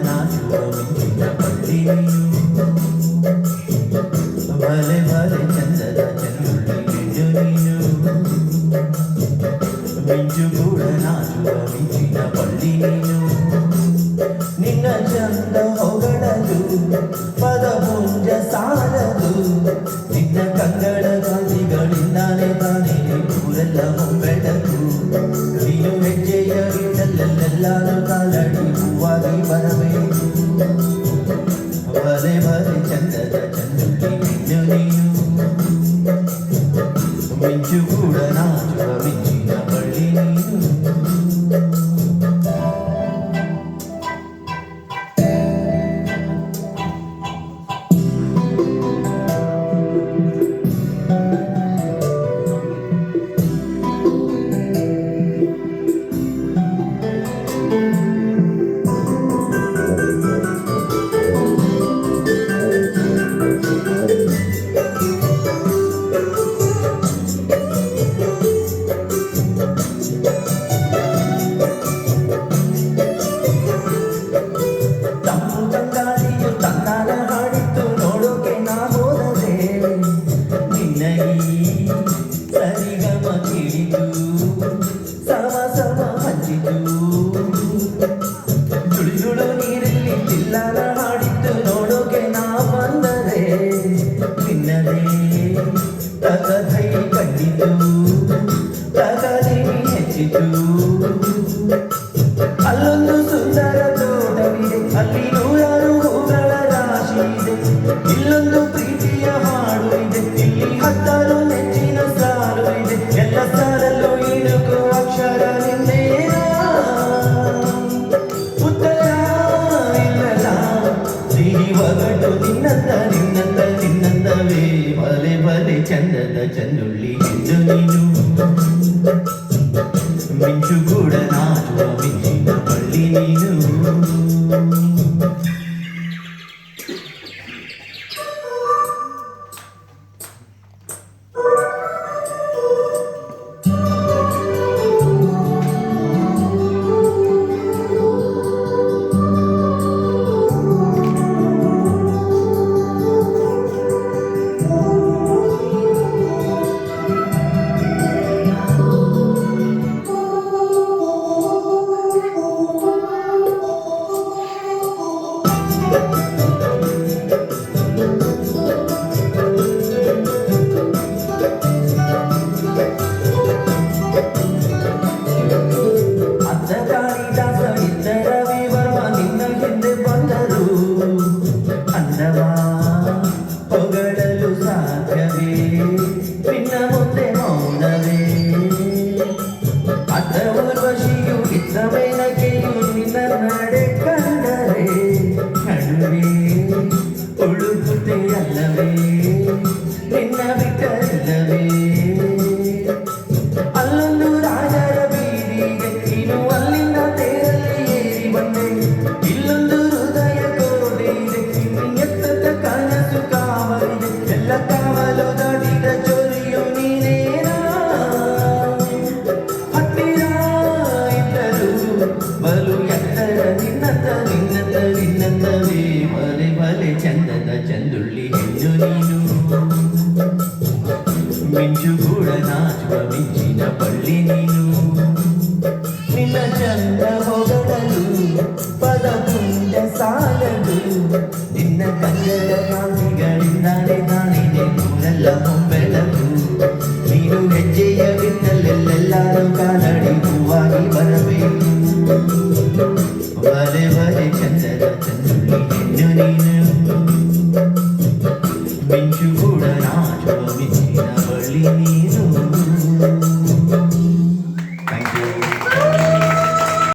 ನಾಚುವ ಮಿಂಚಿನ ಬಳ್ಳಿ ನೀನು ಭಲೆ ಭಲೆ ಚಂದದ ಚನ್ನುಳ್ಳಿ ಮಿಂಚು ನೀನು ಮಿಂಚು ಕೂಡ ನಾಚುವ ಮಿಂಚಿನ ಬಳ್ಳಿ ನೀನು ನಿನ್ನ ಚಂದ ಹೊಗಳಲು ಪದಪುಂಜ ಸಾಲದು ನಿನ್ನ ಕಂಗಳ ಗಾಂಧಿಗಳಿಂದಾನೆ ತಾನೇ ಊರೆಲ್ಲ ಹೊಂಬೆಳಕು ನೀನು ಹೆಜ್ಜೆಯ ಇಟ್ಟಲ್ಲೆಲ್ಲಾರು ಕಾಲಡಿ ಹೂವಾಗಿ ಬರಬೇಕು ಭಲೆ ಭಲೆ ಚಂದದ ಚಂದುಳ್ಳಿ ಮಿಂಚು ನೀನು ಮಿಂಚು ಕೂಡ ನಾಚುವ ಮಿಂಚಿನ ಬಳ್ಳಿ ನೀನು ಸರಿಗಮ ತಿಳಿದು ಸಮ ಸಮ ಹಂಚಿತು ಸುಳಿ ಸುಳು ನೀರಲ್ಲಿ ತಿಲ್ಲನ ಹಾಡಿತ್ತು ನೋಡೋಕೆ ನಾ ಬಂದರೆ ನಿನ್ನದೇ ತಗಧೈ ಕಂಡಿತು ತಗಧೈ ಹೆಚ್ಚಿತು ಅಲ್ಲೊಂದು ಸುಂದರ ತೋಟವಿದೆ ಅಲ್ಲಿ ನೂರಾರು ಹೂಗಳ ರಾಶಿ ಇದೆ ಇಲ್ಲೊಂದು ಪ್ರೀತಿಯ ಹಾಡು ಇದೆ ಇಲ್ಲಿ ಹತ್ತಾರು ನೆಚ್ಚಿನ ಸಾಲು ಇದೆ ಎಲ್ಲ ಸಾಲಲ್ಲೂ ಇಣುಕು ಅಕ್ಷರ ನಿನ್ನೇನ ಉತ್ತರ ಇಲ್ಲಲ್ಲ ಸಿಹಿ ಒಗಟು ನಿನ್ನಂದವೇ ಭಲೆ ಭಲೆ ಚಂದದ ಚಂದುಳ್ಳಿ ಎಂದು ನೀನು ಮಿಂಚು ಕೂಡ ನಾಚುವ ಮಿಂಚಿನ ಬಳ್ಳಿ ನೀನು ಹೊಗಳಲು ಸಾಧ್ಯವೇ ನಿನ್ನ ಮುಂದೆ ಮೌನವೇ ಅತ್ತ ಊರ್ವಶಿಯು ಇತ್ತ ಮೇನಕೆಯು ನಿನ್ನ ನಡೆ ಕಂಡರೆ ಕಡುವೆ ಉಳುಕುತ್ತೆ ಅಲ್ಲವೇ ನಿನ್ನ ಬಿಟ್ಟಲ್ಲವೇ ಅಲ್ಲೊಂದು ರಾಜರ ಬೀದಿಗೆ ನೀನು ಅಲ್ಲಿಂದ ತೇರಲ್ಲಿ ಏರಿ ಬಂದೆ ಇಲ್ಲೊಂದು ಹೃದಯ ಕೋಟೆ ಇದೆ ಇನ್ನು ಎತ್ತದ ಕನಸು ಕಾವಲಿದೆ ಎಲ್ಲ ಕಾವಲು ದಾಟಿದ ಚೋರಿಯು ನೀನೇನ ಹತ್ತಿರ ಇದ್ದರು ಬಲು ಎತ್ತರ ನಿನ್ನಂದವೇ ಭಲೆ ಭಲೆ ಚಂದದ ಚಂದುಳ್ಳಿ ಹೆಣ್ಣು ನೀನು ಮಿಂಚು ಕೂಡ ನಾಚುವ ಮಿಂಚಿನ ಬಳ್ಳಿ ನೀನು ನಿನ್ನ ಚಂದ ಹೊಗಳಲು ಪದಪುಂಜ ಸಾಲದು ನಿನ್ನ ಕನ್ನಡ ಕಾಂತಿಗಳಿಂದಾನೆ ತಾನೇ ನೂರೆಲ್ಲ ಹೊಂಬೆಳಕು ನೀನು ಹೆಜ್ಜೆಯ ಬಿಟ್ಟಲ್ಲೆಲ್ಲಾರು ಕಾಲಡಿ ಹೂವಾಗಿ ಬರಬೇಕು